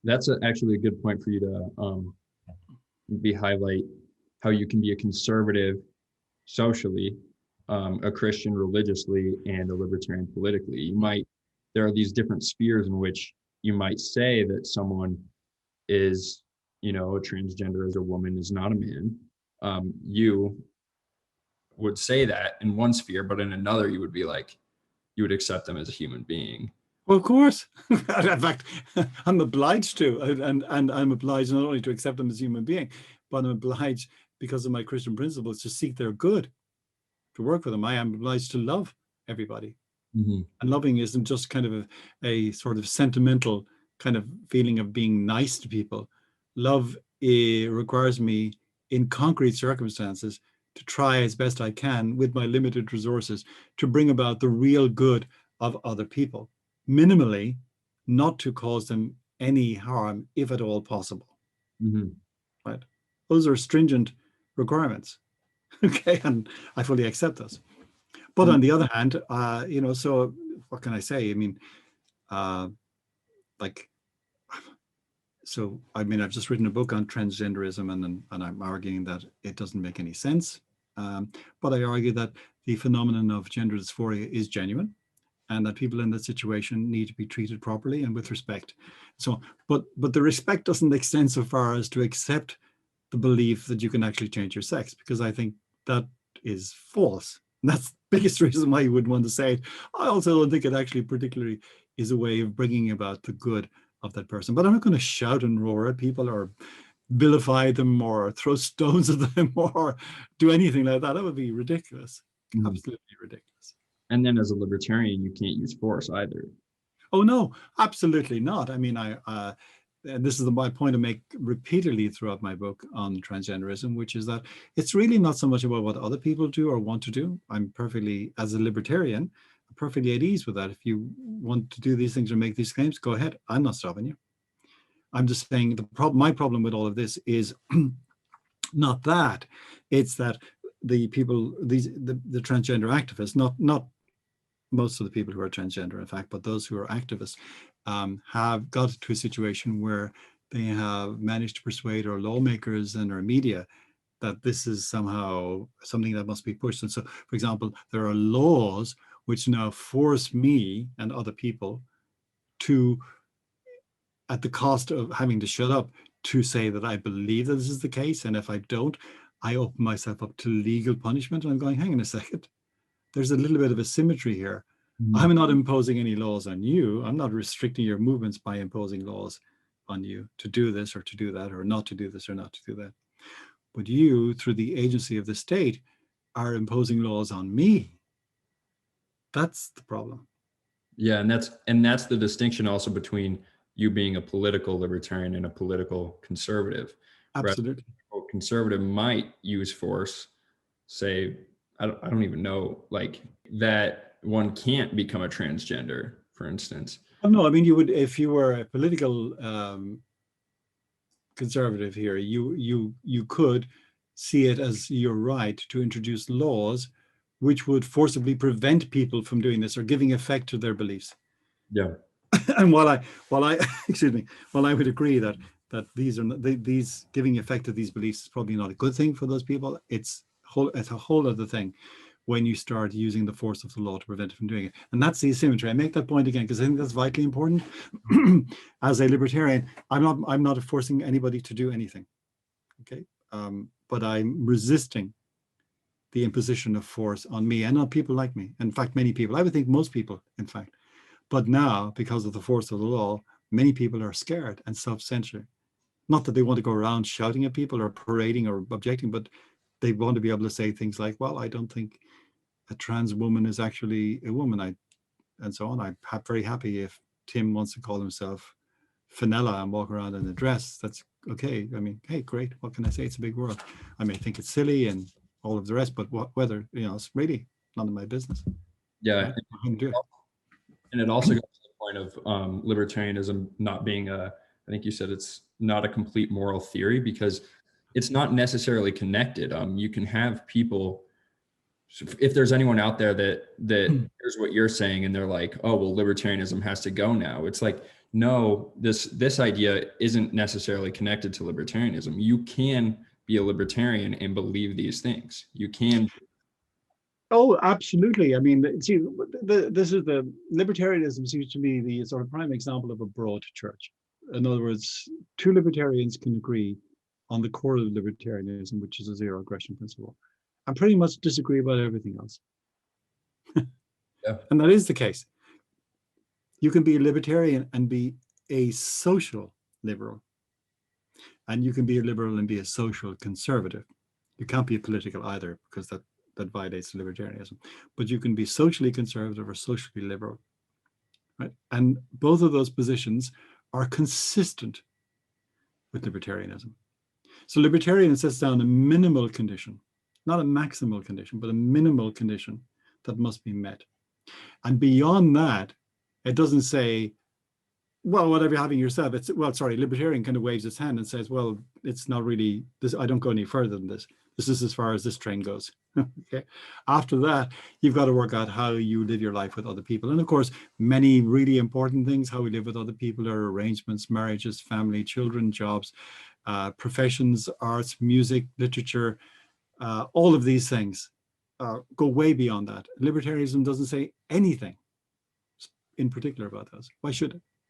That's actually a good point for you to be highlight how you can be a conservative socially, a Christian religiously, and a libertarian politically. There are these different spheres in which you might say that someone is, a transgender as a woman is not a man. You would say that in one sphere, but in another, you would be like, you would accept them as a human being. Well, of course. In fact, I'm obliged to, and I'm obliged not only to accept them as a human being, but I'm obliged because of my Christian principles to seek their good, to work with them. I am obliged to love everybody. Mm-hmm. And loving isn't just kind of a sort of sentimental kind of feeling of being nice to people. Love requires me in concrete circumstances to try as best I can with my limited resources to bring about the real good of other people, minimally, not to cause them any harm, if at all possible. Mm-hmm. Right? Those are stringent requirements. Okay, and I fully accept those. But on the other hand, so what can I say? I mean, like, so I mean, I've just written a book on transgenderism, and I'm arguing that it doesn't make any sense. But I argue that the phenomenon of gender dysphoria is genuine, and that people in that situation need to be treated properly and with respect. So, but the respect doesn't extend so far as to accept the belief that you can actually change your sex, because I think that is false. And that's the biggest reason why you would want to say it. I also don't think it actually particularly is a way of bringing about the good of that person. But I'm not going to shout and roar at people or vilify them or throw stones at them or do anything like that. That would be ridiculous. Mm-hmm. Absolutely ridiculous. And then as a libertarian, you can't use force either. Oh, no, absolutely not. I mean, and this is my point I make repeatedly throughout my book on transgenderism, which is that it's really not so much about what other people do or want to do. I'm perfectly, as a libertarian, perfectly at ease with that. If you want to do these things or make these claims, go ahead. I'm not stopping you. I'm just saying my problem with all of this is not that. It's that the people, the transgender activists, not most of the people who are transgender, in fact, but those who are activists, have got to a situation where they have managed to persuade our lawmakers and our media that this is somehow something that must be pushed. And so, for example, there are laws which now force me and other people to, at the cost of having to shut up, to say that I believe that this is the case. And if I don't, I open myself up to legal punishment. And I'm going, hang on a second. There's a little bit of a symmetry here. Mm-hmm. I'm not imposing any laws on you. I'm not restricting your movements by imposing laws on you to do this or to do that, or not to do this or not to do that. But you, through the agency of the state, are imposing laws on me. That's the problem. Yeah, and that's the distinction also between you being a political libertarian and a political conservative. Absolutely. Right? A conservative might use force, say, I don't even know, like that one can't become a transgender, for instance. Oh, no, I mean, you would, if you were a political conservative here, you could see it as your right to introduce laws which would forcibly prevent people from doing this or giving effect to their beliefs. Yeah. And while I excuse me, while I would agree that these are these giving effect to these beliefs is probably not a good thing for those people, it's a whole other thing when you start using the force of the law to prevent it from doing it. And that's the asymmetry. I make that point again because I think that's vitally important. As a libertarian, I'm not forcing anybody to do anything. Okay. But I'm resisting the imposition of force on me and on people like me. In fact, many people, I would think most people, in fact. But now, because of the force of the law, many people are scared and self-censoring. Not that they want to go around shouting at people or parading or objecting, but they want to be able to say things like, well, I don't think a trans woman is actually a woman, and so on. I'm very happy if Tim wants to call himself Fenella and walk around in a dress. That's okay. I mean, hey, great. What can I say? It's a big world. I may think it's silly and all of the rest, but whether, it's really none of my business. Yeah. I can do it. And it also goes to the point of libertarianism not being I think you said it's not a complete moral theory, because it's not necessarily connected. You can have people, if there's anyone out there that here's what you're saying and they're like, oh, well, libertarianism has to go now. It's like, no, this idea isn't necessarily connected to libertarianism. You can be a libertarian and believe these things. You can. Oh, absolutely. I mean, see, this is the libertarianism seems to me the sort of prime example of a broad church. In other words, two libertarians can agree on the core of libertarianism, which is a zero aggression principle, and pretty much disagree about everything else. Yeah. And that is the case. You can be a libertarian and be a social liberal, and you can be a liberal and be a social conservative. You can't be a political either, because that violates libertarianism. But you can be socially conservative or socially liberal, right? And both of those positions are consistent with libertarianism. So libertarian sets down a minimal condition, not a maximal condition, but a minimal condition that must be met. And beyond that, it doesn't say, well, whatever you're having yourself, it's, well, sorry, libertarian kind of waves its hand and says, well, it's not really this, I don't go any further than this. This is as far as this train goes. Okay. After that, you've got to work out how you live your life with other people. And of course, many really important things, how we live with other people, are arrangements, marriages, family, children, jobs, professions, arts, music, literature, all of these things go way beyond that. Libertarianism doesn't say anything in particular about those. Why should it?